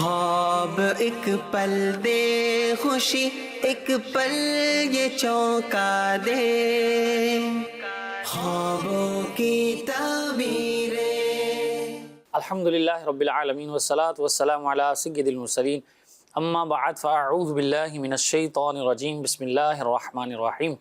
خواب ایک پل دے خوشی، ایک پل یہ چونکا دے، خوابوں کی تعبیریں۔ الحمدللہ رب العالمین والصلاة والسلام علی سید المرسلین، اما بعد فاعوذ باللہ من الشیطان الرجیم، بسم اللہ الرحمن الرحیم۔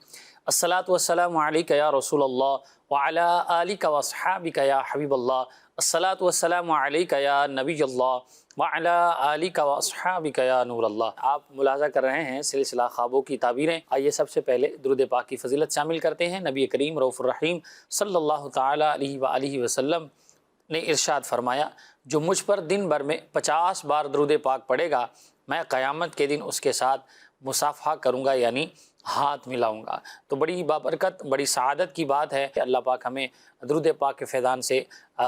الصلاة والسلام علیک یا رسول اللہ وعلی آلک واصحابک یا حبیب اللہ، الصلاة والسلام علیک یا نبی اللہ وعلی آلک واصحابک یا نور اللہ۔ آپ ملاحظہ کر رہے ہیں سلسلہ خوابوں کی تعبیریں۔ آئیے سب سے پہلے درود پاک کی فضیلت شامل کرتے ہیں۔ نبی کریم رؤوف الرحیم صلی اللہ تعالی علیہ وآلہ وسلم نے ارشاد فرمایا، جو مجھ پر دن بھر میں 50 بار درود پاک پڑھے گا، میں قیامت کے دن اس کے ساتھ مصافحہ کروں گا، یعنی ہاتھ ملاؤں گا۔ تو بڑی بابرکت، بڑی سعادت کی بات ہے کہ اللہ پاک ہمیں درود پاک کے فیضان سے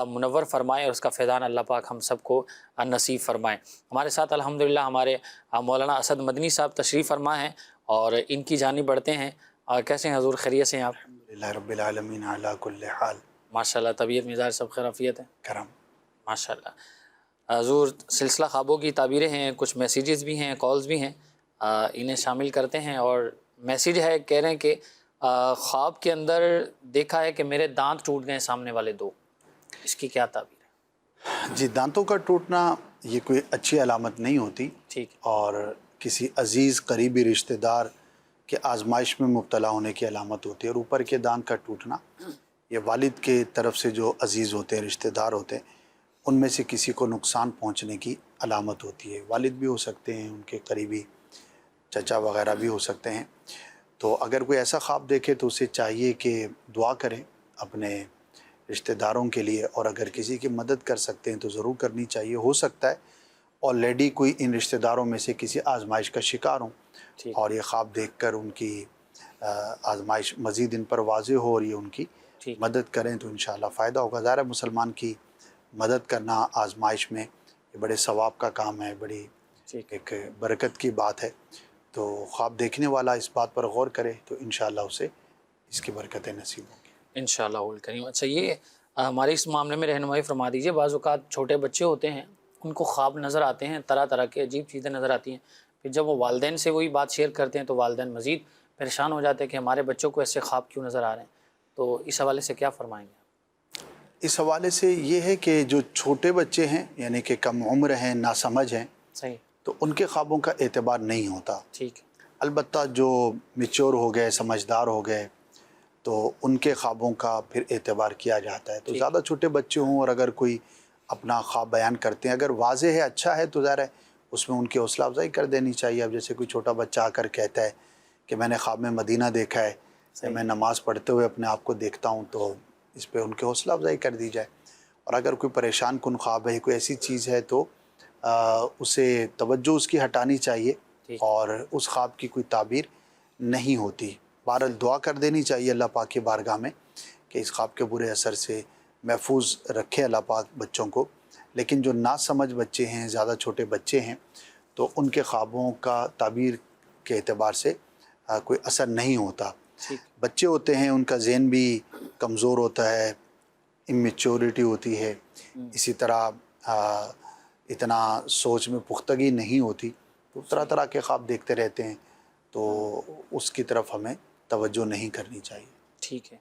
منور فرمائے، اور اس کا فیضان اللہ پاک ہم سب کو نصیب فرمائے۔ ہمارے ساتھ الحمدللہ ہمارے مولانا اسد مدنی صاحب تشریف فرما ہیں، اور ان کی جانب بڑھتے ہیں۔ کیسے ہیں حضور؟ خیریت سے ہیں آپ؟ الحمدللہ رب العالمین علی کل حال۔ ماشاءاللہ، طبیعت مزاج سب خیر عافیت ہے؟ کرم ماشاءاللہ۔ حضور، سلسلہ خوابوں کی تعبیریں ہیں، کچھ میسیجز بھی ہیں، کالز بھی ہیں، انہیں شامل کرتے ہیں۔ اور میسیج ہے، کہہ رہے ہیں کہ خواب کے اندر دیکھا ہے کہ میرے دانت ٹوٹ گئے سامنے والے دو، اس کی کیا تعبیر ہے؟ جی، دانتوں کا ٹوٹنا یہ کوئی اچھی علامت نہیں ہوتی، ٹھیک ہے، اور کسی عزیز قریبی رشتہ دار کے آزمائش میں مبتلا ہونے کی علامت ہوتی ہے۔ اور اوپر کے دانت کا ٹوٹنا یہ والد کے طرف سے جو عزیز ہوتے ہیں، رشتہ دار ہوتے ہیں، ان میں سے کسی کو نقصان پہنچنے کی علامت ہوتی ہے۔ والد بھی ہو سکتے ہیں، ان کے قریبی چچا وغیرہ بھی ہو سکتے ہیں۔ تو اگر کوئی ایسا خواب دیکھے تو اسے چاہیے کہ دعا کریں اپنے رشتہ داروں کے لیے، اور اگر کسی کی مدد کر سکتے ہیں تو ضرور کرنی چاہیے۔ ہو سکتا ہے آلریڈی کوئی ان رشتہ داروں میں سے کسی آزمائش کا شکار ہوں، ٹھیک، اور یہ خواب دیکھ کر ان کی آزمائش مزید ان پر واضح ہو، اور یہ ان کی ٹھیک، مدد کریں تو انشاءاللہ فائدہ ہوگا۔ ظاہر ہے مسلمان کی مدد کرنا آزمائش میں یہ بڑے ثواب کا کام ہے، بڑی ٹھیک، ایک برکت کی بات ہے۔ تو خواب دیکھنے والا اس بات پر غور کرے تو انشاءاللہ اسے اس کی برکتیں نصیب ہوں گی انشاءاللہ الکریم۔ اچھا، یہ ہمارے اس معاملے میں رہنمائی فرما دیجئے۔ بعض اوقات چھوٹے بچے ہوتے ہیں، ان کو خواب نظر آتے ہیں، طرح طرح کے عجیب چیزیں نظر آتی ہیں، پھر جب وہ والدین سے وہی بات شیئر کرتے ہیں تو والدین مزید پریشان ہو جاتے ہیں کہ ہمارے بچوں کو ایسے خواب کیوں نظر آ رہے ہیں۔ تو اس حوالے سے کیا فرمائیں گے؟ اس حوالے سے یہ ہے کہ جو چھوٹے بچے ہیں، یعنی کہ کم عمر ہیں، ناسمجھ ہیں، صحیح، تو ان کے خوابوں کا اعتبار نہیں ہوتا۔ ٹھیک ہے، البتہ جو میچور ہو گئے، سمجھدار ہو گئے، تو ان کے خوابوں کا پھر اعتبار کیا جاتا ہے۔ تو ٹھیک، زیادہ چھوٹے بچے ہوں اور اگر کوئی اپنا خواب بیان کرتے ہیں، اگر واضح ہے، اچھا ہے، تو ظاہر ہے اس میں ان کی حوصلہ افزائی کر دینی چاہیے۔ اب جیسے کوئی چھوٹا بچہ آ کر کہتا ہے کہ میں نے خواب میں مدینہ دیکھا ہے، یا میں نماز پڑھتے ہوئے اپنے آپ کو دیکھتا ہوں، تو اس پہ ان کی حوصلہ افزائی کر دی جائے۔ اور اگر کوئی پریشان کن خواب ہے، کوئی ایسی چیز ہے، تو اسے توجہ اس کی ہٹانی چاہیے، ٹھیک، اور اس خواب کی کوئی تعبیر نہیں ہوتی۔ بہرحال دعا کر دینی چاہیے اللہ پاک کی بارگاہ میں کہ اس خواب کے برے اثر سے محفوظ رکھے اللہ پاک بچوں کو۔ لیکن جو ناسمجھ بچے ہیں، زیادہ چھوٹے بچے ہیں، تو ان کے خوابوں کا تعبیر کے اعتبار سے کوئی اثر نہیں ہوتا۔ ٹھیک، بچے ہوتے ہیں، ان کا ذہن بھی کمزور ہوتا ہے، امیچورٹی ہوتی ہے، اسی طرح اتنا سوچ میں پختگی نہیں ہوتی، تو طرح طرح کے خواب دیکھتے رہتے ہیں، تو اس کی طرف ہمیں توجہ نہیں کرنی چاہیے۔ ٹھیک ہے۔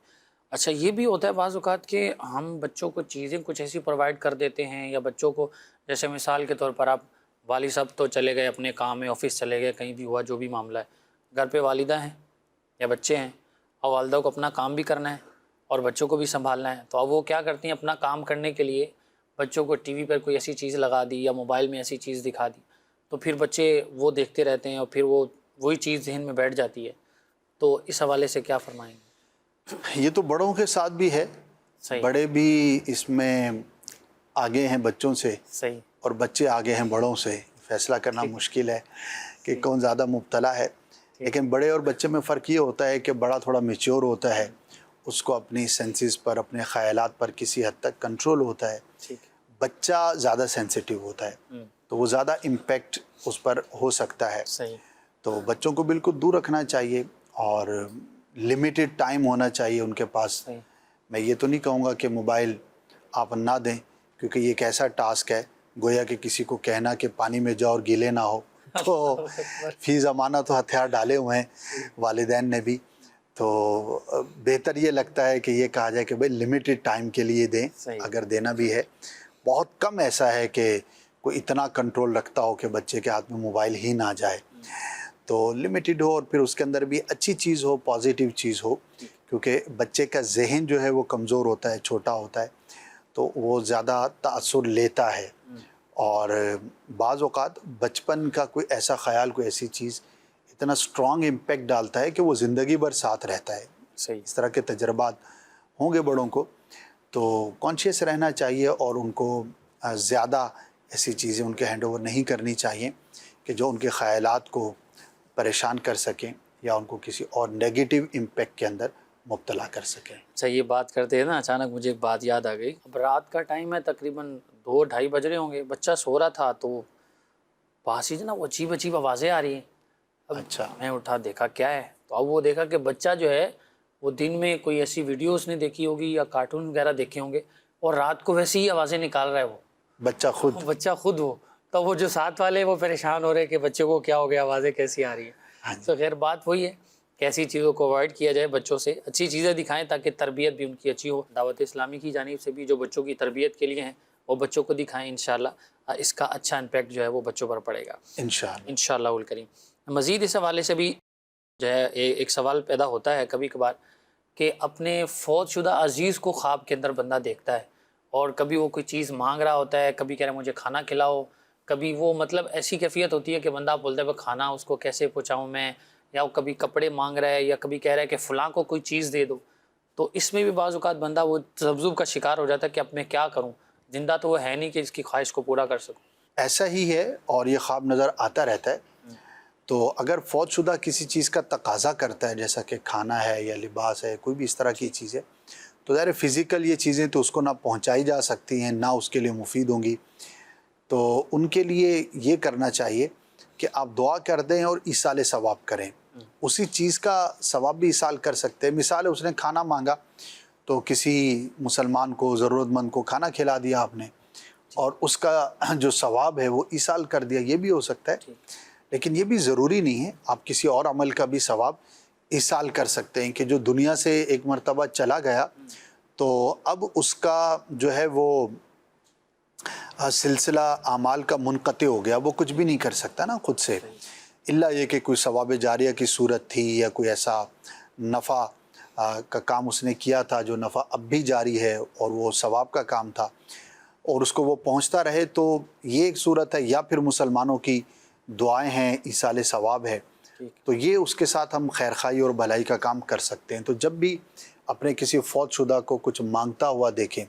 اچھا، یہ بھی ہوتا ہے بعض اوقات کہ ہم بچوں کو چیزیں کچھ ایسی پرووائڈ کر دیتے ہیں، یا بچوں کو جیسے مثال کے طور پر آپ والد صاحب تو چلے گئے اپنے کام میں، آفس چلے گئے، کہیں بھی ہوا جو بھی معاملہ ہے، گھر پہ والدہ ہیں یا بچے ہیں، اور والدہ کو اپنا کام بھی کرنا ہے اور بچوں کو بھی سنبھالنا ہے، تو اب وہ کیا کرتی ہیں، اپنا کام کرنے کے لیے بچوں کو ٹی وی پر کوئی ایسی چیز لگا دی یا موبائل میں ایسی چیز دکھا دی، تو پھر بچے وہ دیکھتے رہتے ہیں، اور پھر وہی چیز ذہن میں بیٹھ جاتی ہے۔ تو اس حوالے سے کیا فرمائیں گے؟ یہ تو بڑوں کے ساتھ بھی ہے، صحیح، بڑے بھی اس میں آگے ہیں بچوں سے، صحیح، اور بچے آگے ہیں بڑوں سے۔ فیصلہ کرنا ٹھیک، مشکل ہے کہ کون زیادہ مبتلا ہے، ٹھیک، لیکن بڑے اور بچے میں فرق یہ ہوتا ہے کہ بڑا تھوڑا میچور ہوتا ہے، اس کو اپنی سینسز پر، اپنے خیالات پر کسی حد تک کنٹرول ہوتا ہے۔ ٹھیک، بچہ زیادہ سینسیٹیو ہوتا ہے، تو وہ زیادہ امپیکٹ اس پر ہو سکتا ہے۔ صحیح، تو بچوں کو بالکل دور رکھنا چاہیے، اور لمیٹڈ ٹائم ہونا چاہیے ان کے پاس۔ صحیح، میں یہ تو نہیں کہوں گا کہ موبائل آپ نہ دیں، کیونکہ یہ ایک ایسا ٹاسک ہے گویا کہ کسی کو کہنا کہ پانی میں جاؤ اور گیلے نہ ہو، تو فی زمانہ تو ہتھیار ڈالے ہوئے ہیں والدین نے بھی. تو بہتر یہ لگتا ہے کہ یہ کہا جائے کہ بھائی لمیٹڈ ٹائم کے لیے دیں، اگر دینا بھی ہے. بہت کم ایسا ہے کہ کوئی اتنا کنٹرول رکھتا ہو کہ بچے کے ہاتھ میں موبائل ہی نہ جائے. تو لمیٹڈ ہو اور پھر اس کے اندر بھی اچھی چیز ہو، پازیٹیو چیز ہو، کیونکہ بچے کا ذہن جو ہے وہ کمزور ہوتا ہے، چھوٹا ہوتا ہے، تو وہ زیادہ تأثر لیتا ہے. اور بعض اوقات بچپن کا کوئی ایسا خیال، کوئی ایسی چیز اتنا اسٹرانگ امپیکٹ ڈالتا ہے کہ وہ زندگی بھر ساتھ رہتا ہے. صحیح. اس طرح کے تجربات ہوں گے بڑوں کو، تو کانشیس رہنا چاہیے اور ان کو زیادہ ایسی چیزیں ان کے ہینڈ اوور نہیں کرنی چاہیے کہ جو ان کے خیالات کو پریشان کر سکیں یا ان کو کسی اور نیگیٹو امپیکٹ کے اندر مبتلا کر سکیں. اچھا، یہ بات کرتے ہیں نا، اچانک مجھے ایک بات یاد آ گئی. اب رات کا ٹائم ہے، تقریباً 2-2:30 بج رہے ہوں گے، بچہ سو رہا تھا تو پاس ہی نا وہ عجیب عجیب آوازیں آ رہی ہیں. اب اچھا. میں اٹھا، دیکھا کیا ہے، تو اب وہ دیکھا کہ بچہ جو ہے وہ دن میں کوئی ایسی ویڈیو اس نے دیکھی ہوگی یا کارٹون وغیرہ دیکھے ہوں گے، اور رات کو ویسے ہی آوازیں نکال رہا ہے وہ بچہ خود وہ. تو وہ جو ساتھ والے وہ پریشان ہو رہے کہ بچے کو کیا ہو گیا، آوازیں کیسی آ رہی ہیں. تو خیر بات وہی ہے کہ ایسی چیزوں کو اوائڈ کیا جائے، بچوں سے اچھی چیزیں دکھائیں تاکہ تربیت بھی ان کی اچھی ہو. دعوت اسلامی کی جانب سے بھی جو بچوں کی تربیت کے لیے ہیں وہ بچوں کو دکھائیں، انشاءاللہ اس کا اچھا امپیکٹ جو ہے وہ بچوں پر پڑے گا انشاءاللہ الکریم. مزید اس حوالے سے بھی جو ہے ایک سوال پیدا ہوتا ہے کبھی کبھار کہ اپنے فوت شدہ عزیز کو خواب کے اندر بندہ دیکھتا ہے، اور کبھی وہ کوئی چیز مانگ رہا ہوتا ہے، کبھی کہہ رہا ہے مجھے کھانا کھلاؤ، کبھی وہ مطلب ایسی کیفیت ہوتی ہے کہ بندہ بولتا ہے کھانا اس کو کیسے پہنچاؤں میں، یا وہ کبھی کپڑے مانگ رہا ہے، یا کبھی کہہ رہا ہے کہ فلاں کو کوئی چیز دے دو. تو اس میں بھی بعض اوقات بندہ وہ تذبذب کا شکار ہو جاتا ہے کہ اب میں کیا کروں، زندہ تو وہ ہے نہیں کہ اس کی خواہش کو پورا کر سکوں. ایسا ہی ہے اور یہ خواب نظر آتا رہتا ہے. تو اگر فوت شدہ کسی چیز کا تقاضا کرتا ہے، جیسا کہ کھانا ہے یا لباس ہے، کوئی بھی اس طرح کی چیز ہے، تو ظاہر فزیکل یہ چیزیں تو اس کو نہ پہنچائی جا سکتی ہیں، نہ اس کے لیے مفید ہوں گی. تو ان کے لیے یہ کرنا چاہیے کہ آپ دعا کر دیں اور ایصال ثواب کریں. اسی چیز کا ثواب بھی ایصال کر سکتے ہیں. مثال ہے، اس نے کھانا مانگا تو کسی مسلمان کو، ضرورت مند کو کھانا کھلا دیا آپ نے، اور اس کا جو ثواب ہے وہ ایصال کر دیا، یہ بھی ہو سکتا ہے. لیکن یہ بھی ضروری نہیں ہے، آپ کسی اور عمل کا بھی ثواب ایصال کر سکتے ہیں کہ جو دنیا سے ایک مرتبہ چلا گیا تو اب اس کا جو ہے وہ سلسلہ اعمال کا منقطع ہو گیا، وہ کچھ بھی نہیں کر سکتا نا خود سے، الا یہ کہ کوئی ثواب جاریہ کی صورت تھی یا کوئی ایسا نفع کا کام اس نے کیا تھا جو نفع اب بھی جاری ہے اور وہ ثواب کا کام تھا اور اس کو وہ پہنچتا رہے، تو یہ ایک صورت ہے. یا پھر مسلمانوں کی دعائیں ہیں، ایصال ثواب ہے، تو یہ اس کے ساتھ ہم خیرخواہی اور بھلائی کا کام کر سکتے ہیں. تو جب بھی اپنے کسی فوت شدہ کو کچھ مانگتا ہوا دیکھیں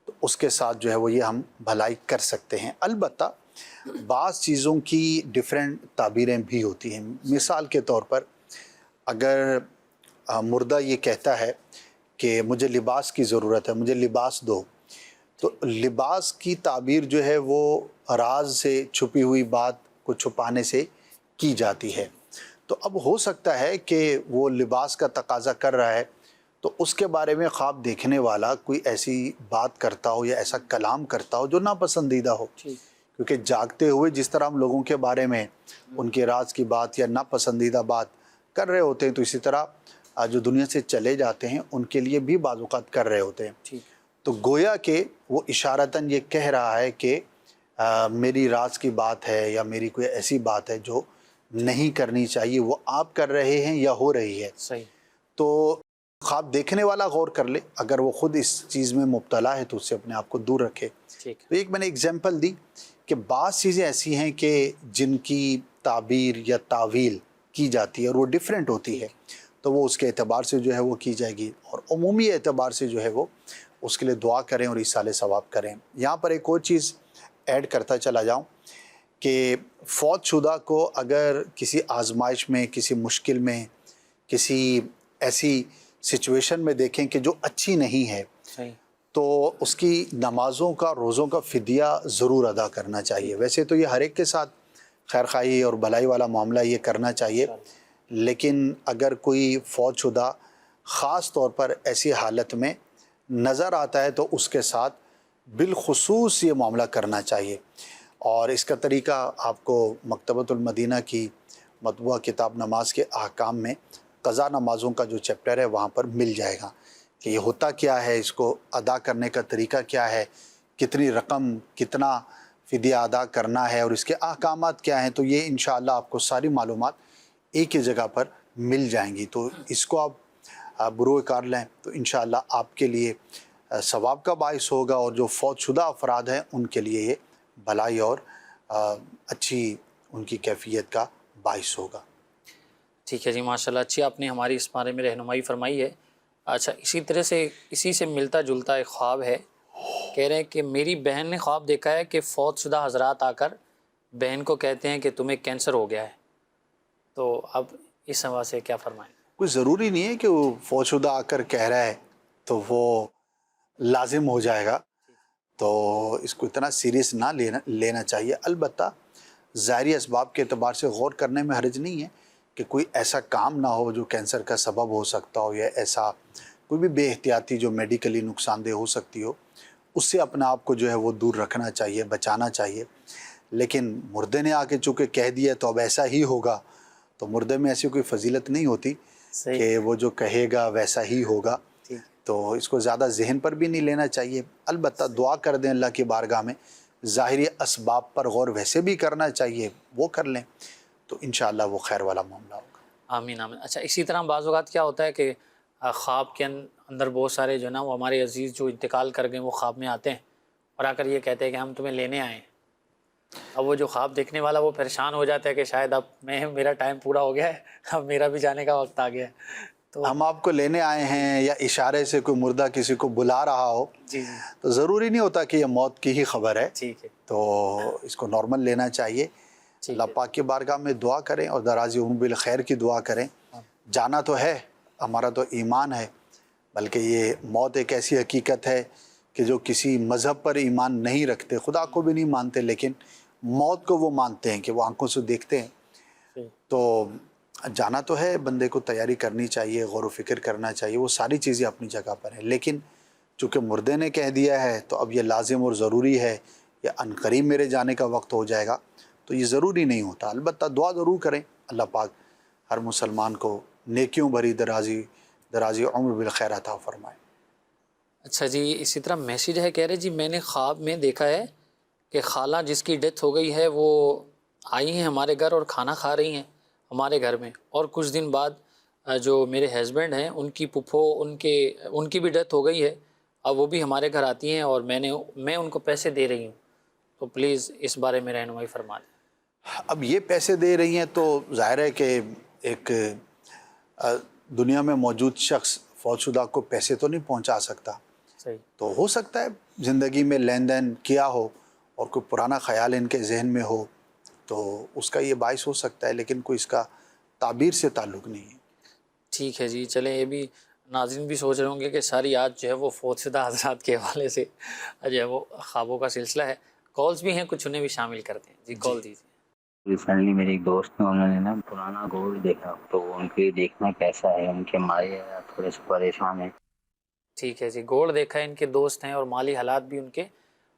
تو اس کے ساتھ جو ہے وہ یہ ہم بھلائی کر سکتے ہیں. البتہ بعض چیزوں کی ڈیفرنٹ تعبیریں بھی ہوتی ہیں. مثال کے طور پر اگر مردہ یہ کہتا ہے کہ مجھے لباس کی ضرورت ہے، مجھے لباس دو، تو لباس کی تعبیر جو ہے وہ راز سے، چھپی ہوئی بات کو چھپانے سے کی جاتی ہے. تو اب ہو سکتا ہے کہ وہ لباس کا تقاضا کر رہا ہے تو اس کے بارے میں خواب دیکھنے والا کوئی ایسی بات کرتا ہو یا ایسا کلام کرتا ہو جو ناپسندیدہ ہو. کیونکہ جاگتے ہوئے جس طرح ہم لوگوں کے بارے میں ان کے راز کی بات یا ناپسندیدہ بات کر رہے ہوتے ہیں، تو اسی طرح جو دنیا سے چلے جاتے ہیں ان کے لیے بھی بعض اوقات کر رہے ہوتے ہیں. تو گویا کہ وہ اشارتاً یہ کہہ رہا ہے کہ میری راز کی بات ہے یا میری کوئی ایسی بات ہے جو نہیں کرنی چاہیے، وہ آپ کر رہے ہیں یا ہو رہی ہے. تو خواب دیکھنے والا غور کر لے، اگر وہ خود اس چیز میں مبتلا ہے تو اس سے اپنے آپ کو دور رکھے. تو ایک میں نے اگزامپل دی کہ بعض چیزیں ایسی ہیں کہ جن کی تعبیر یا تعویل کی جاتی ہے اور وہ ڈیفرنٹ ہوتی ہے، تو وہ اس کے اعتبار سے جو ہے وہ کی جائے گی، اور عمومی اعتبار سے جو ہے وہ اس کے لیے دعا کریں اور ایصال ثواب کریں. یہاں پر ایک اور چیز ایڈ کرتا چلا جاؤں کہ فوت شدہ کو اگر کسی آزمائش میں، کسی مشکل میں، کسی ایسی سچویشن میں دیکھیں کہ جو اچھی نہیں ہے، تو اس کی نمازوں کا، روزوں کا فدیہ ضرور ادا کرنا چاہیے. ویسے تو یہ ہر ایک کے ساتھ خیرخواہی اور بھلائی والا معاملہ یہ کرنا چاہیے، لیکن اگر کوئی فوت شدہ خاص طور پر ایسی حالت میں نظر آتا ہے تو اس کے ساتھ بالخصوص یہ معاملہ کرنا چاہیے. اور اس کا طریقہ آپ کو مکتبۃ المدینہ کی مطبوعہ کتاب نماز کے احکام میں قضا نمازوں کا جو چیپٹر ہے وہاں پر مل جائے گا کہ یہ ہوتا کیا ہے، اس کو ادا کرنے کا طریقہ کیا ہے، کتنی رقم، کتنا فدیہ ادا کرنا ہے اور اس کے احکامات کیا ہیں. تو یہ انشاءاللہ آپ کو ساری معلومات ایک ہی جگہ پر مل جائیں گی. تو اس کو آپ بروئے کار لیں تو انشاءاللہ آپ کے لیے ثواب کا باعث ہوگا، اور جو فوت شدہ افراد ہیں ان کے لیے یہ بھلائی اور اچھی ان کی کیفیت کا باعث ہوگا. ٹھیک ہے جی، ماشاءاللہ اچھی آپ نے ہماری اس بارے میں رہنمائی فرمائی ہے. اچھا، اسی طرح سے اسی سے ملتا جلتا ایک خواب ہے. کہہ رہے ہیں کہ میری بہن نے خواب دیکھا ہے کہ فوت شدہ حضرات آ کر بہن کو کہتے ہیں کہ تمہیں کینسر ہو گیا ہے. تو اب اس حوالے سے کیا فرمائیں؟ کوئی ضروری نہیں ہے کہ وہ فوت شدہ آ کر کہہ رہا ہے تو وہ لازم ہو جائے گا، تو اس کو اتنا سیریس نہ لینا چاہیے. البتہ ظاہری اسباب کے اعتبار سے غور کرنے میں حرج نہیں ہے کہ کوئی ایسا کام نہ ہو جو کینسر کا سبب ہو سکتا ہو، یا ایسا کوئی بھی بے احتیاطی جو میڈیکلی نقصان دہ ہو سکتی ہو، اس سے اپنے آپ کو جو ہے وہ دور رکھنا چاہیے، بچانا چاہیے. لیکن مردے نے آ کے چونکہ کہہ دیا تو اب ایسا ہی ہوگا، تو مردے میں ایسی کوئی فضیلت نہیں ہوتی صحیح. کہ وہ جو کہے گا ویسا ہی ہوگا. ٹھیک. تو اس کو زیادہ ذہن پر بھی نہیں لینا چاہیے. البتہ دعا کر دیں اللہ کی بارگاہ میں، ظاہری اسباب پر غور ویسے بھی کرنا چاہیے، وہ کر لیں تو انشاءاللہ وہ خیر والا معاملہ ہوگا. آمین آمین. اچھا، اسی طرح بعض اوقات کیا ہوتا ہے کہ خواب کے اندر بہت سارے جو ہے نا وہ ہمارے عزیز جو انتقال کر گئے وہ خواب میں آتے ہیں اور آ کر یہ کہتے ہیں کہ ہم تمہیں لینے آئے ہیں. اب وہ جو خواب دیکھنے والا وہ پریشان ہو جاتا ہے کہ شاید اب میرا ٹائم پورا ہو گیا ہے، اب میرا بھی جانے کا وقت آ گیا ہے. تو ہم آپ کو لینے آئے ہیں، یا اشارے سے کوئی مردہ کسی کو بلا رہا ہو، جی جی تو ضروری نہیں ہوتا کہ یہ موت کی ہی خبر ہے. ٹھیک ہے. تو اس کو نارمل لینا چاہیے. ٹھیک اللہ ہے. پاک کی بارگاہ میں دعا کریں اور درازی عمر بالخیر کی دعا کریں. جانا تو ہے، ہمارا تو ایمان ہے، بلکہ یہ موت ایک ایسی حقیقت ہے کہ جو کسی مذہب پر ایمان نہیں رکھتے، خدا کو بھی نہیں مانتے، لیکن موت کو وہ مانتے ہیں کہ وہ آنکھوں سے دیکھتے ہیں. ٹھیک. تو جانا تو ہے، بندے کو تیاری کرنی چاہیے، غور و فکر کرنا چاہیے، وہ ساری چیزیں اپنی جگہ پر ہیں. لیکن چونکہ مردے نے کہہ دیا ہے تو اب یہ لازم اور ضروری ہے، یا عنقریب میرے جانے کا وقت ہو جائے گا، تو یہ ضروری نہیں ہوتا. البتہ دعا ضرور کریں، اللہ پاک ہر مسلمان کو نیکیوں بھری درازی عمر بالخیر عطا فرمائے. اچھا جی، اسی طرح میسیج ہے، کہہ رہے جی میں نے خواب میں دیکھا ہے کہ خالہ جس کی ڈیتھ ہو گئی ہے وہ آئی ہیں ہمارے گھر اور کھانا کھا رہی ہیں ہمارے گھر میں، اور کچھ دن بعد جو میرے ہسبینڈ ہیں ان کی پھپھو ان کی بھی ڈیتھ ہو گئی ہے، اب وہ بھی ہمارے گھر آتی ہیں اور میں ان کو پیسے دے رہی ہوں. تو پلیز اس بارے میں رہنمائی فرما دیں. اب یہ پیسے دے رہی ہیں تو ظاہر ہے کہ ایک دنیا میں موجود شخص فوت شدہ کو پیسے تو نہیں پہنچا سکتا. صحیح. تو ہو سکتا ہے زندگی میں لین دین کیا ہو اور کوئی پرانا خیال ان کے ذہن میں ہو تو اس کا یہ باعث ہو سکتا ہے، لیکن کوئی اس کا تعبیر سے تعلق نہیں ہے. ٹھیک ہے جی. چلیں، یہ بھی ناظرین بھی سوچ رہے ہوں گے کہ ساری آج جو ہے وہ فوت شدہ حضرات کے حوالے سے جو ہے وہ خوابوں کا سلسلہ ہے. کالز بھی ہیں کچھ، انہیں بھی شامل کرتے ہیں. جی کال دیجیے. ریسنٹلی میری ایک دوست نے، انہوں نے نا پرانا گولڈ دیکھا، تو ان کے دیکھنا کیسا ہے، ان کے مائع تھوڑے سے پریشان ہیں. ٹھیک ہے جی. گولڈ دیکھا ہے، ان کے دوست ہیں اور مالی حالات بھی ان کے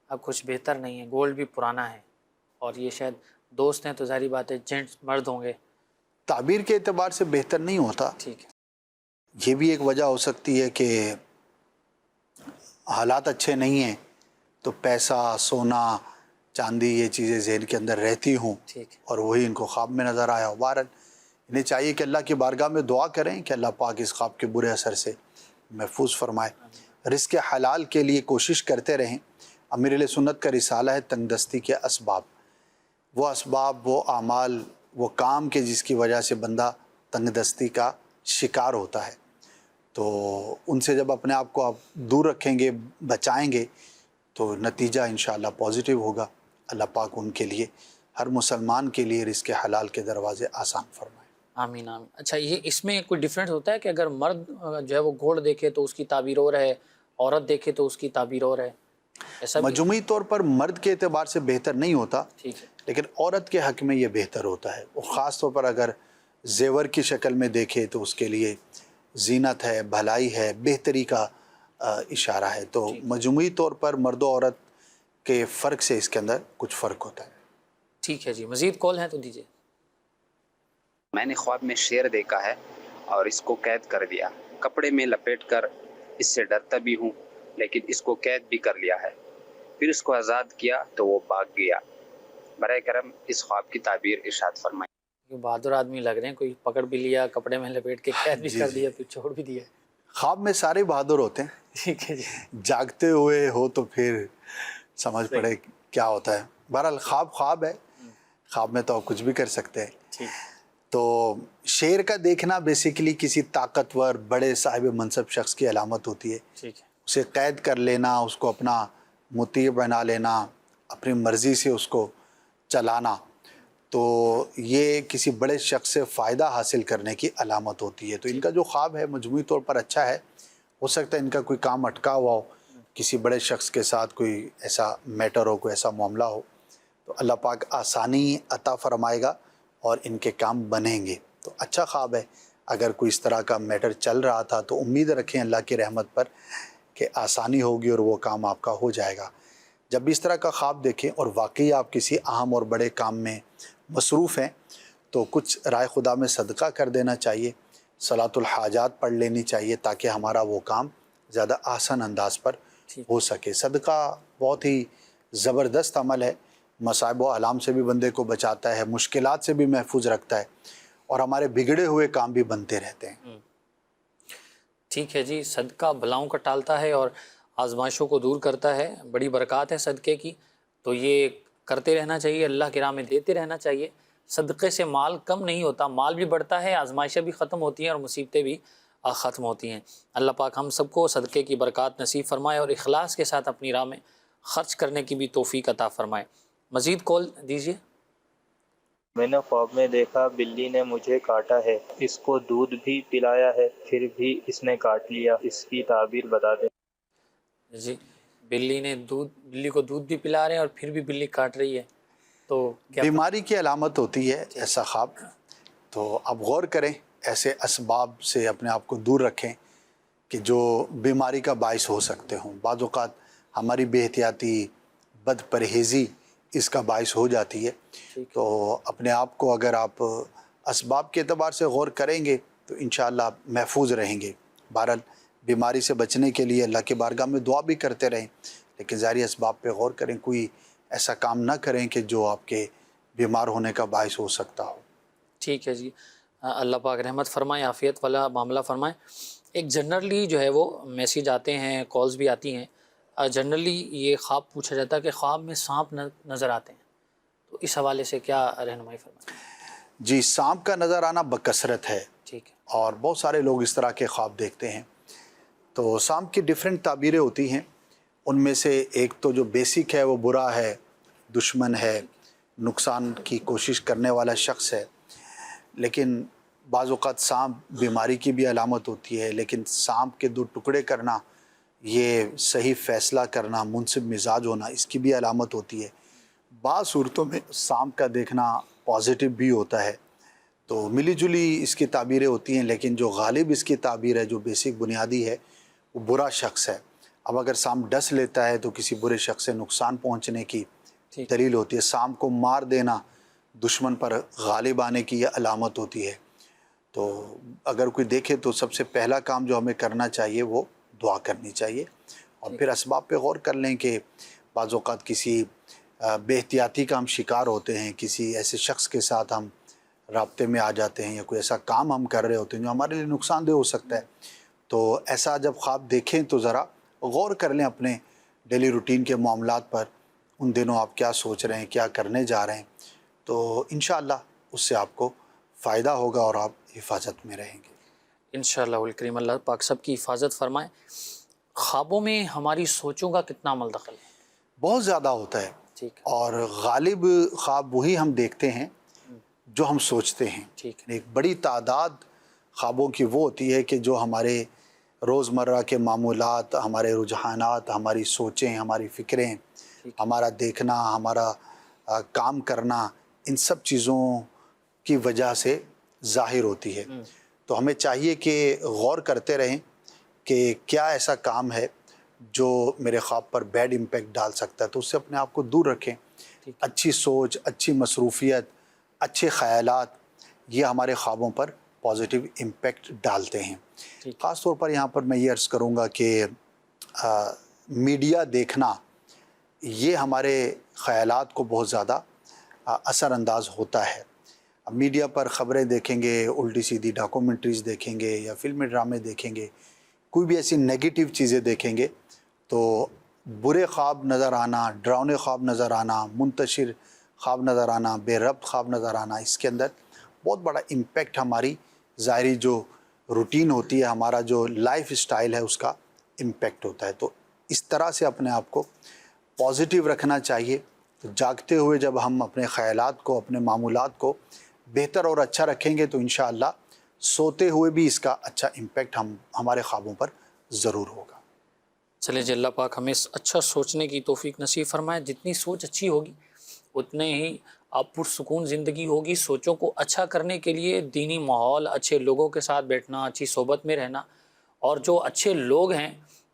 اب کچھ بہتر نہیں ہیں، گولڈ بھی پرانا ہے اور یہ شاید دوست ہیں تو ظاہری بات ہے جینٹس مرد ہوں گے. تعبیر کے اعتبار سے بہتر نہیں ہوتا. ٹھیک ہے. یہ بھی ایک وجہ ہو سکتی ہے کہ حالات اچھے نہیں ہیں تو پیسہ، سونا، چاندی، یہ چیزیں ذہن کے اندر رہتی ہوں ٹھیک ہے. اور وہی ان کو خواب میں نظر آیا. بہرحال انہیں چاہیے کہ اللہ کی بارگاہ میں دعا کریں کہ اللہ پاک اس خواب کے برے اثر سے محفوظ فرمائے. رزق حلال کے لیے کوشش کرتے رہیں. امیر اہل سنت کا رسالہ ہے تنگ دستی کے اسباب. وہ اسباب، وہ اعمال، وہ کام کے جس کی وجہ سے بندہ تنگ دستی کا شکار ہوتا ہے، تو ان سے جب اپنے آپ کو آپ دور رکھیں گے، بچائیں گے، تو نتیجہ انشاءاللہ پازیٹیو ہوگا. اللہ پاک ان کے لیے، ہر مسلمان کے لیے رزق حلال کے دروازے آسان فرمائے. آمین آمین. اچھا، یہ اس میں کوئی ڈفرینس ہوتا ہے کہ اگر مرد جو ہے وہ گولڈ دیکھے تو اس کی تعبیر اور ہے، عورت دیکھے تو اس کی تعبیر اور ہے، ایسا بھی؟ مجموعی طور پر مرد کے اعتبار سے بہتر نہیں ہوتا، ٹھیک ہے. لیکن عورت کے حق میں یہ بہتر ہوتا ہے. اور خاص طور پر اگر زیور کی شکل میں دیکھے تو اس کے لیے زینت ہے، بھلائی ہے، بہتری کا اشارہ ہے. تو مجموعی طور پر مرد و عورت کے فرق سے اس کے اندر کچھ فرق ہوتا ہے. ٹھیک ہے جی. مزید کال ہیں تو دیجیے. میں نے خواب میں شیر دیکھا ہے اور اس کو قید کر دیا. کپڑے میں لپیٹ کر اس سے ڈرتا بھی ہوں لیکن اس کو قید بھی کر لیا ہے. پھر اس کو آزاد کیا تو وہ بھاگ گیا. برائے کرم اس خواب کی تعبیر ارشاد فرمائیں. یہ بہادر آدمی لگ رہے ہیں. کوئی پکڑ بھی لیا, کپڑے میں لپیٹ کے قید بھی کر دیا, پھر چھوڑ بھی دیا. خواب میں سارے بہادر ہوتے ہیں. ٹھیک ہے جی. جاگتے ہوئے ہو تو پھر سمجھ پڑے کیا ہوتا ہے. بہرحال خواب ہے, خواب میں تو آپ کچھ بھی کر سکتے ہیں. ٹھیک. تو شیر کا دیکھنا بیسیکلی کسی طاقتور بڑے صاحب منصب شخص کی علامت ہوتی ہے. ٹھیک ہے. اسے قید کر لینا, اس کو اپنا مطیع بنا لینا, اپنی مرضی سے اس کو چلانا, تو یہ کسی بڑے شخص سے فائدہ حاصل کرنے کی علامت ہوتی ہے. تو ان کا جو خواب ہے مجموعی طور پر اچھا ہے. ہو سکتا ہے ان کا کوئی کام اٹکا ہوا ہو, کسی بڑے شخص کے ساتھ کوئی ایسا میٹر ہو, کوئی ایسا معاملہ ہو, تو اللہ پاک آسانی عطا فرمائے گا اور ان کے کام بنیں گے. تو اچھا خواب ہے. اگر کوئی اس طرح کا میٹر چل رہا تھا تو امید رکھیں اللہ کی رحمت پر کہ آسانی ہوگی اور وہ کام آپ کا ہو جائے گا. جب بھی اس طرح کا خواب دیکھیں اور واقعی آپ کسی اہم اور بڑے کام میں مصروف ہیں تو کچھ رائے خدا میں صدقہ کر دینا چاہیے, صلاۃ الحاجات پڑھ لینی چاہیے تاکہ ہمارا وہ کام زیادہ آسان انداز پر ہو سکے. صدقہ بہت ہی زبردست عمل ہے, مصائب و آلام سے بھی بندے کو بچاتا ہے, مشکلات سے بھی محفوظ رکھتا ہے اور ہمارے بگڑے ہوئے کام بھی بنتے رہتے ہیں. ٹھیک ہے جی. صدقہ بلاؤں کا ٹالتا ہے اور آزمائشوں کو دور کرتا ہے. بڑی برکات ہے صدقے کی, تو یہ کرتے رہنا چاہیے, اللہ کی راہ میں دیتے رہنا چاہیے. صدقے سے مال کم نہیں ہوتا, مال بھی بڑھتا ہے, آزمائشیں بھی ختم ہوتی ہیں اور مصیبتیں بھی ختم ہوتی ہیں. اللہ پاک ہم سب کو صدقے کی برکات نصیب فرمائے اور اخلاص کے ساتھ اپنی راہ میں خرچ کرنے کی بھی توفیق عطا فرمائے. مزید کال دیجیے. میں نے خواب میں دیکھا بلی نے مجھے کاٹا ہے, اس کو دودھ بھی پلایا ہے, پھر بھی اس نے کاٹ لیا. اس کی تعبیر بتا دیں. جی, بلی کو دودھ بھی پلا رہے ہیں اور پھر بھی بلی کاٹ رہی ہے, تو کیا بیماری کی علامت ہوتی ہے ایسا خواب. تو آپ غور کریں, ایسے اسباب سے اپنے آپ کو دور رکھیں کہ جو بیماری کا باعث ہو سکتے ہوں. بعض اوقات ہماری بے احتیاطی, بد پرہیزی اس کا باعث ہو جاتی ہے. تو اپنے آپ کو اگر آپ اسباب کے اعتبار سے غور کریں گے تو انشاءاللہ آپ محفوظ رہیں گے. بہرحال بیماری سے بچنے کے لیے اللہ کے بارگاہ میں دعا بھی کرتے رہیں, لیکن ظاہری اسباب پہ غور کریں. کوئی ایسا کام نہ کریں کہ جو آپ کے بیمار ہونے کا باعث ہو سکتا ہو. ٹھیک ہے جی. اللہ پاک رحمت فرمائے, عافیت والا معاملہ فرمائے. ایک جنرلی جو ہے وہ میسیج آتے ہیں, کالز بھی آتی ہیں. جنرلی یہ خواب پوچھا جاتا ہے کہ خواب میں سانپ نظر آتے ہیں, تو اس حوالے سے کیا رہنمائی فرمائیں؟ جی, سانپ کا نظر آنا بکثرت ہے. ٹھیک ہے. اور بہت سارے لوگ اس طرح کے خواب دیکھتے ہیں. تو سانپ کی ڈیفرنٹ تعبیریں ہوتی ہیں. ان میں سے ایک تو جو بیسک ہے وہ برا ہے, دشمن ہے, نقصان کی کوشش کرنے والا شخص ہے. لیکن بعض اوقات سانپ بیماری کی بھی علامت ہوتی ہے, لیکن سانپ کے 2 ٹکڑے کرنا, یہ صحیح فیصلہ کرنا, منصف مزاج ہونا, اس کی بھی علامت ہوتی ہے. بعض صورتوں میں سانپ کا دیکھنا پازیٹیو بھی ہوتا ہے. تو ملی جلی اس کی تعبیریں ہوتی ہیں, لیکن جو غالب اس کی تعبیر ہے, جو بیسک بنیادی ہے, وہ برا شخص ہے. اب اگر سانپ ڈس لیتا ہے تو کسی برے شخص سے نقصان پہنچنے کی دلیل ہوتی ہے. سانپ کو مار دینا دشمن پر غالب آنے کی یہ علامت ہوتی ہے. تو اگر کوئی دیکھے تو سب سے پہلا کام جو ہمیں کرنا چاہیے وہ دعا کرنی چاہیے, اور پھر اسباب پہ غور کر لیں کہ بعض اوقات کسی بے احتیاطی کا ہم شکار ہوتے ہیں, کسی ایسے شخص کے ساتھ ہم رابطے میں آ جاتے ہیں, یا کوئی ایسا کام ہم کر رہے ہوتے ہیں جو ہمارے لیے نقصان دہ ہو سکتا ہے. تو ایسا جب خواب دیکھیں تو ذرا غور کر لیں اپنے ڈیلی روٹین کے معاملات پر. ان دنوں آپ کیا سوچ رہے ہیں, کیا کرنے جا رہے ہیں, تو انشاءاللہ اس سے آپ کو فائدہ ہوگا اور آپ حفاظت میں رہیں گے. انشاءاللہ الکریم. اللہ پاک سب کی حفاظت فرمائے. خوابوں میں ہماری سوچوں کا کتنا عمل دخل ہے؟ بہت زیادہ ہوتا ہے. ٹھیک ہے. اور غالب خواب وہی ہم دیکھتے ہیں جو ہم سوچتے ہیں. ٹھیک ہے. ایک بڑی تعداد خوابوں کی وہ ہوتی ہے کہ جو ہمارے روزمرہ کے معمولات, ہمارے رجحانات, ہماری سوچیں, ہماری فکریں, ہمارا دیکھنا, ہمارا کام کرنا, ان سب چیزوں کی وجہ سے ظاہر ہوتی ہے. تو ہمیں چاہیے کہ غور کرتے رہیں کہ کیا ایسا کام ہے جو میرے خواب پر بیڈ امپیکٹ ڈال سکتا ہے، تو اس سے اپنے آپ کو دور رکھیں. اچھی سوچ، اچھی مصروفیت، اچھے خیالات یہ ہمارے خوابوں پر پازیٹیو امپیکٹ ڈالتے ہیں. خاص طور پر یہاں پر میں یہ عرض کروں گا کہ میڈیا دیکھنا یہ ہمارے خیالات کو بہت زیادہ اثر انداز ہوتا ہے. میڈیا پر خبریں دیکھیں گے، الٹی سیدھی ڈاکومنٹریز دیکھیں گے یا فلمی ڈرامے دیکھیں گے، کوئی بھی ایسی نیگیٹو چیزیں دیکھیں گے تو برے خواب نظر آنا، ڈراؤنے خواب نظر آنا، منتشر خواب نظر آنا، بے ربط خواب نظر آنا، اس کے اندر بہت بڑا امپیکٹ ہماری ظاہری جو روٹین ہوتی ہے، ہمارا جو لائف اسٹائل ہے اس کا امپیکٹ ہوتا ہے. تو اس طرح سے اپنے آپ کو پازیٹیو رکھنا چاہیے. تو جاگتے ہوئے جب ہم اپنے خیالات کو، اپنے معمولات کو بہتر اور اچھا رکھیں گے تو انشاءاللہ سوتے ہوئے بھی اس کا اچھا امپیکٹ ہمارے خوابوں پر ضرور ہوگا. چلے جی، اللہ پاک ہمیں اچھا سوچنے کی توفیق نصیب فرمائے. جتنی سوچ اچھی ہوگی اتنے ہی آپ پرسکون زندگی ہوگی. سوچوں کو اچھا کرنے کے لیے دینی ماحول، اچھے لوگوں کے ساتھ بیٹھنا، اچھی صحبت میں رہنا، اور جو اچھے لوگ ہیں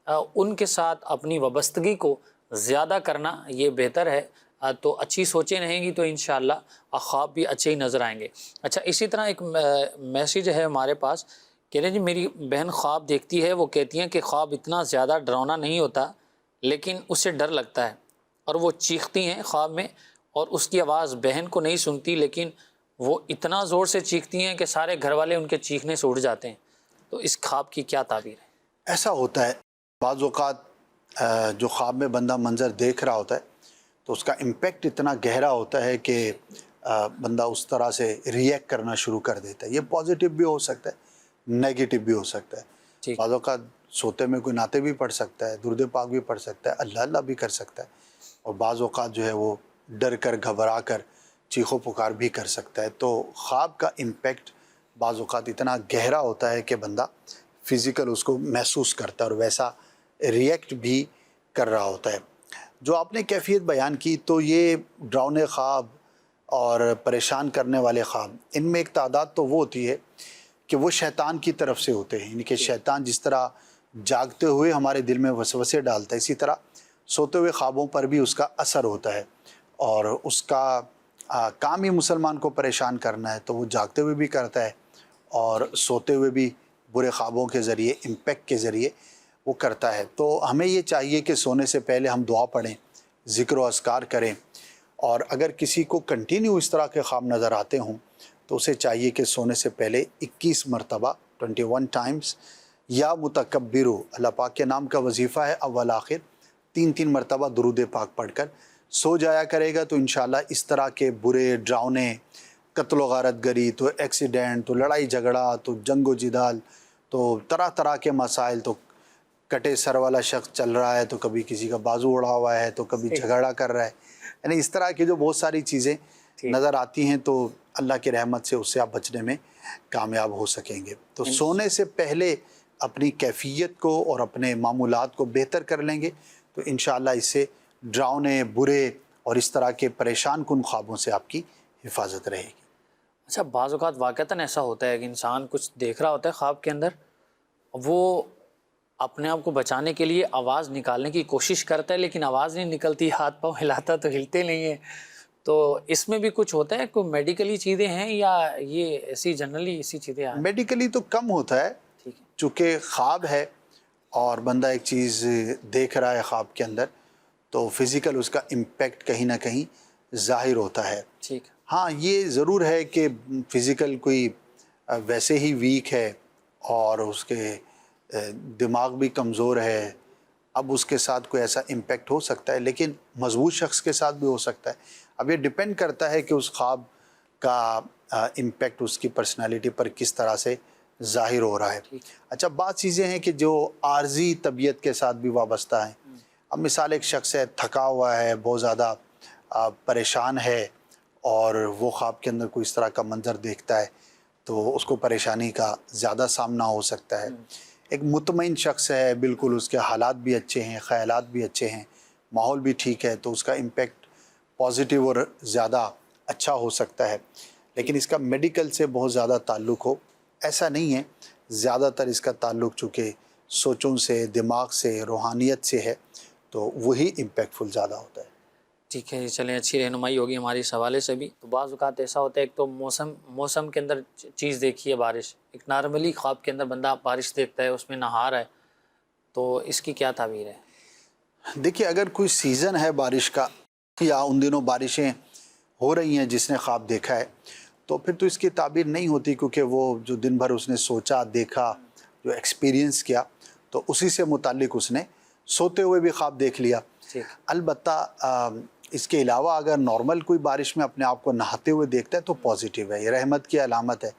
ان کے ساتھ اپنی وابستگی کو زیادہ کرنا یہ بہتر ہے. تو اچھی سوچیں رہیں گی تو انشاءاللہ خواب بھی اچھے ہی نظر آئیں گے. اچھا، اسی طرح ایک میسیج ہے ہمارے پاس، کہہ رہے ہیں جی میری بہن خواب دیکھتی ہے، وہ کہتی ہیں کہ خواب اتنا زیادہ ڈراؤنا نہیں ہوتا لیکن اسے ڈر لگتا ہے، اور وہ چیختی ہیں خواب میں اور اس کی آواز بہن کو نہیں سنتی، لیکن وہ اتنا زور سے چیختی ہیں کہ سارے گھر والے ان کے چیخنے سے اٹھ جاتے ہیں. تو اس خواب کی کیا تعبیر ہے؟ ایسا ہوتا ہے بعض اوقات جو خواب میں بندہ منظر دیکھ رہا ہوتا ہے تو اس کا امپیکٹ اتنا گہرا ہوتا ہے کہ بندہ اس طرح سے ریئیکٹ کرنا شروع کر دیتا ہے. یہ پازیٹیو بھی ہو سکتا ہے، نیگیٹو بھی ہو سکتا ہے. بعض اوقات سوتے میں کوئی نعتیں بھی پڑھ سکتا ہے، درود پاک بھی پڑھ سکتا ہے، اللہ اللہ بھی کر سکتا ہے، اور بعض اوقات جو ہے وہ ڈر کر، گھبرا کر چیخو پکار بھی کر سکتا ہے. تو خواب کا امپیکٹ بعض اوقات اتنا گہرا ہوتا ہے کہ بندہ فزیکل اس کو محسوس کرتا ہے اور ویسا ریئیکٹ بھی کر رہا ہوتا ہے. جو آپ نے کیفیت بیان کی تو یہ ڈراؤنے خواب اور پریشان کرنے والے خواب، ان میں ایک تعداد تو وہ ہوتی ہے کہ وہ شیطان کی طرف سے ہوتے ہیں. یعنی کہ شیطان جس طرح جاگتے ہوئے ہمارے دل میں وسوسے ڈالتا ہے، اسی طرح سوتے ہوئے خوابوں پر بھی اس کا اثر ہوتا ہے، اور اس کا کام ہی مسلمان کو پریشان کرنا ہے، تو وہ جاگتے ہوئے بھی کرتا ہے اور سوتے ہوئے بھی برے خوابوں کے ذریعے، امپیکٹ کے ذریعے وہ کرتا ہے. تو ہمیں یہ چاہیے کہ سونے سے پہلے ہم دعا پڑھیں، ذکر و اذکار کریں، اور اگر کسی کو کنٹینیو اس طرح کے خواب نظر آتے ہوں تو اسے چاہیے کہ سونے سے پہلے 21 مرتبہ 21 ٹائمز یا متکبرو، اللہ پاک کے نام کا وظیفہ ہے، اول آخر 3 مرتبہ درود پاک پڑھ کر سو جایا کرے گا. تو انشاءاللہ اس طرح کے برے ڈراؤنے، قتل و غارت گری، تو ایکسیڈنٹ، تو لڑائی جھگڑا، تو جنگ و جدال، تو طرح طرح کے مسائل، تو کٹے سر والا شخص چل رہا ہے تو کبھی کسی کا بازو اڑا ہوا ہے تو کبھی جھگڑا کر رہا ہے، یعنی اس طرح کی جو بہت ساری چیزیں نظر آتی ہیں تو اللہ کی رحمت سے اس سے آپ بچنے میں کامیاب ہو سکیں گے. تو سونے سے پہلے اپنی کیفیت کو اور اپنے معمولات کو بہتر کر لیں گے تو انشاءاللہ اس سے ڈراؤنے، برے اور اس طرح کے پریشان کن خوابوں سے آپ کی حفاظت رہے گی. اچھا، بعض اوقات واقعتاً ایسا ہوتا ہے کہ انسان کچھ دیکھ رہا ہوتا ہے خواب کے اندر، وہ اپنے آپ کو بچانے کے لیے آواز نکالنے کی کوشش کرتا ہے لیکن آواز نہیں نکلتی، ہاتھ پاؤں ہلاتا تو ہلتے نہیں ہیں. تو اس میں بھی کچھ ہوتا ہے، کوئی میڈیکلی چیزیں ہیں یا یہ ایسی جنرلی ایسی چیزیں ہیں؟ میڈیکلی تو کم ہوتا ہے، چونکہ خواب ہے اور بندہ ایک چیز دیکھ رہا ہے خواب کے اندر تو فزیکل اس کا امپیکٹ کہیں نہ کہیں ظاہر ہوتا ہے. ٹھیک. ہاں یہ ضرور ہے کہ فزیکل کوئی ویسے ہی ویک ہے اور اس کے دماغ بھی کمزور ہے، اب اس کے ساتھ کوئی ایسا امپیکٹ ہو سکتا ہے، لیکن مضبوط شخص کے ساتھ بھی ہو سکتا ہے. اب یہ ڈیپینڈ کرتا ہے کہ اس خواب کا امپیکٹ اس کی پرسنالٹی پر کس طرح سے ظاہر ہو رہا ہے. اچھا، بعض چیزیں ہیں کہ جو عارضی طبیعت کے ساتھ بھی وابستہ ہیں. اب مثال ایک شخص ہے، تھکا ہوا ہے، بہت زیادہ پریشان ہے، اور وہ خواب کے اندر کوئی اس طرح کا منظر دیکھتا ہے تو اس کو پریشانی کا زیادہ سامنا ہو سکتا ہے. ایک مطمئن شخص ہے، بالکل اس کے حالات بھی اچھے ہیں، خیالات بھی اچھے ہیں، ماحول بھی ٹھیک ہے، تو اس کا امپیکٹ پازیٹیو اور زیادہ اچھا ہو سکتا ہے. لیکن اس کا میڈیکل سے بہت زیادہ تعلق ہو ایسا نہیں ہے. زیادہ تر اس کا تعلق چونکہ سوچوں سے، دماغ سے، روحانیت سے ہے تو وہی امپیکٹفل زیادہ ہوتا ہے۔ ٹھیک ہے، چلیں اچھی رہنمائی ہوگی ہماری اس حوالے سے بھی۔ تو بعض اوقات ایسا ہوتا ہے، ایک تو موسم کے اندر چیز دیکھی ہے بارش، ایک نارملی خواب کے اندر بندہ بارش دیکھتا ہے، اس میں نہا رہا ہے، تو اس کی کیا تعبیر ہے؟ دیکھیے اگر کوئی سیزن ہے بارش کا یا ان دنوں بارشیں ہو رہی ہیں جس نے خواب دیکھا ہے، تو پھر تو اس کی تعبیر نہیں ہوتی، کیونکہ وہ جو دن بھر اس نے سوچا، دیکھا، جو ایکسپیرینس کیا، تو اسی سے متعلق اس نے سوتے ہوئے بھی خواب دیکھ لیا۔ البتہ اس کے علاوہ اگر نارمل کوئی بارش میں اپنے آپ کو نہاتے ہوئے دیکھتا ہے تو پازیٹیو ہے، یہ رحمت کی علامت ہے،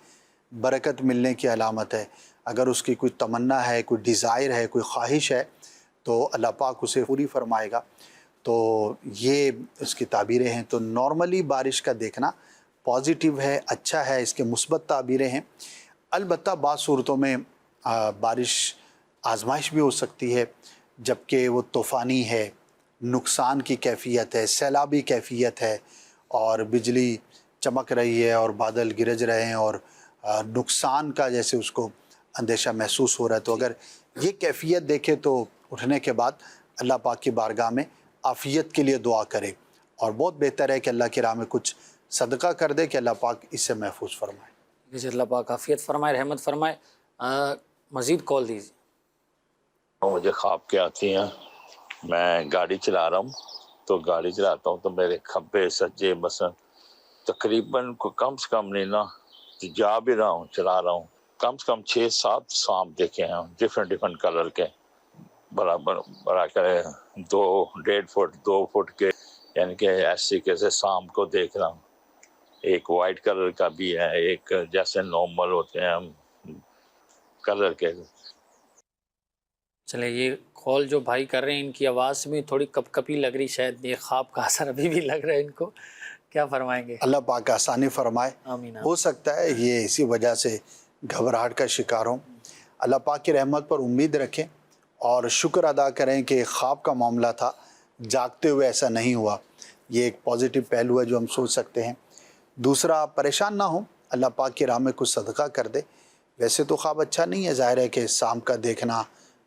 برکت ملنے کی علامت ہے۔ اگر اس کی کوئی تمنا ہے، کوئی ڈیزائر ہے، کوئی خواہش ہے تو اللہ پاک اسے پوری فرمائے گا۔ تو یہ اس کی تعبیریں ہیں۔ تو نارملی بارش کا دیکھنا پازیٹیو ہے، اچھا ہے، اس کے مثبت تعبیریں ہیں۔ البتہ بعض صورتوں میں بارش آزمائش بھی ہو سکتی ہے، جبکہ وہ طوفانی ہے، نقصان کی کیفیت ہے، سیلابی کیفیت ہے، اور بجلی چمک رہی ہے اور بادل گرج رہے ہیں اور نقصان کا جیسے اس کو اندیشہ محسوس ہو رہا ہے۔ تو اگر یہ کیفیت دیکھے تو اٹھنے کے بعد اللہ پاک کی بارگاہ میں عافیت کے لیے دعا کرے، اور بہت بہتر ہے کہ اللہ کی راہ میں کچھ صدقہ کر دے کہ اللہ پاک اس سے محفوظ فرمائے۔ جیسے اللہ پاک عافیت فرمائے، رحمت فرمائے۔ مزید کال دیجیے۔ مجھے خواب کے آتی ہیں، میں گاڑی چلا رہا ہوں، تو گاڑی چلاتا ہوں تو میرے کھبے سجے مثلا تقریباً کم سے کم نہیں نا، جا بھی رہا ہوں چلا رہا ہوں، کم سے کم 6-7 سانپ دیکھے ہیں ڈفرینٹ کلر کے، برابر کرے 1.5 فٹ 2 فٹ کے، یعنی کہ ایسے کیسے سانپ کو دیکھ رہا ہوں۔ ایک وائٹ کلر کا بھی ہے، ایک جیسے نارمل ہوتے ہیں کلر کے۔ چلے یہ کال جو بھائی کر رہے ہیں ان کی آواز میں تھوڑی کپ کپی لگ رہی، شاید یہ خواب کا اثر ابھی بھی لگ رہا ہے ان کو، کیا فرمائیں گے؟ اللہ پاک آسانی فرمائے۔ آمین۔ ہو سکتا ہے یہ اسی وجہ سے گھبراہٹ کا شکار ہوں۔ اللہ پاک کی رحمت پر امید رکھیں اور شکر ادا کریں کہ خواب کا معاملہ تھا، جاگتے ہوئے ایسا نہیں ہوا۔ یہ ایک پازیٹیو پہلو ہے جو ہم سوچ سکتے ہیں۔ دوسرا، پریشان نہ ہوں، اللہ پاک کی راہ میں کچھ صدقہ کر دے۔ ویسے تو خواب اچھا نہیں ہے، ظاہر ہے کہ سانپ کا دیکھنا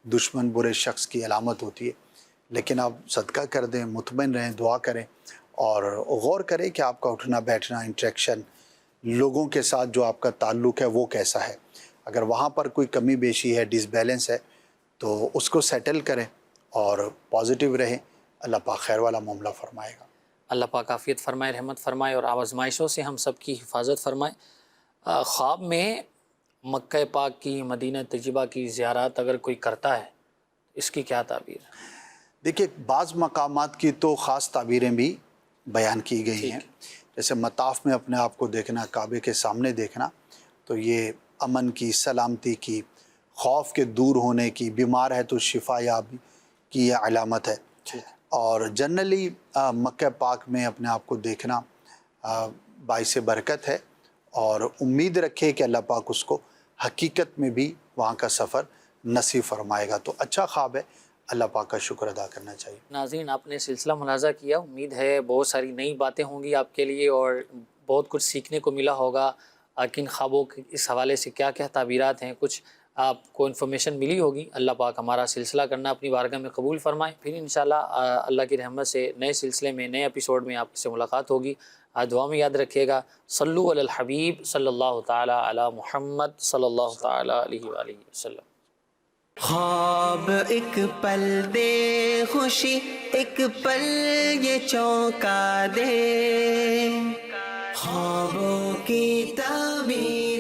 دشمن برے شخص کی علامت ہوتی ہے، لیکن آپ صدقہ کر دیں، مطمئن رہیں، دعا کریں اور غور کریں کہ آپ کا اٹھنا بیٹھنا، انٹریکشن، لوگوں کے ساتھ جو آپ کا تعلق ہے وہ کیسا ہے۔ اگر وہاں پر کوئی کمی بیشی ہے، ڈس بیلنس ہے، تو اس کو سیٹل کریں اور پازیٹیو رہیں، اللہ پاک خیر والا معاملہ فرمائے گا۔ اللہ پاک عافیت فرمائے، رحمت فرمائے اور آزمائشوں سے ہم سب کی حفاظت فرمائے۔ خواب میں مکہ پاک کی، مدینہ طیبہ کی زیارت اگر کوئی کرتا ہے اس کی کیا تعبیر ہے؟ دیکھیے بعض مقامات کی تو خاص تعبیریں بھی بیان کی گئی ہیں، جیسے مطاف میں اپنے آپ کو دیکھنا، کعبے کے سامنے دیکھنا، تو یہ امن کی، سلامتی کی، خوف کے دور ہونے کی، بیمار ہے تو شفا یابی کی یہ علامت ہے۔ اور جنرلی مکہ پاک میں اپنے آپ کو دیکھنا باعث برکت ہے، اور امید رکھے کہ اللہ پاک اس کو حقیقت میں بھی وہاں کا سفر نصیب فرمائے گا۔ تو اچھا خواب ہے، اللہ پاک کا شکر ادا کرنا چاہیے۔ ناظرین، آپ نے سلسلہ ملاحظہ کیا، امید ہے بہت ساری نئی باتیں ہوں گی آپ کے لیے اور بہت کچھ سیکھنے کو ملا ہوگا۔ کن خوابوں کے اس حوالے سے کیا کیا تعبیرات ہیں، کچھ آپ کو انفارمیشن ملی ہوگی۔ اللہ پاک ہمارا سلسلہ کرنا اپنی بارگاہ میں قبول فرمائے۔ پھر انشاءاللہ اللہ کی رحمت سے نئے سلسلے میں، نئے ایپیسوڈ میں آپ سے ملاقات ہوگی۔ دعا میں یاد رکھیے گا، صلو علی الحبیب صلی اللہ تعالی علی محمد صلی اللہ تعالی علیہ وآلہ وسلم۔ خواب ایک پل دے خوشی، ایک پل یہ چونکا دے، خوابوں کی تعبیر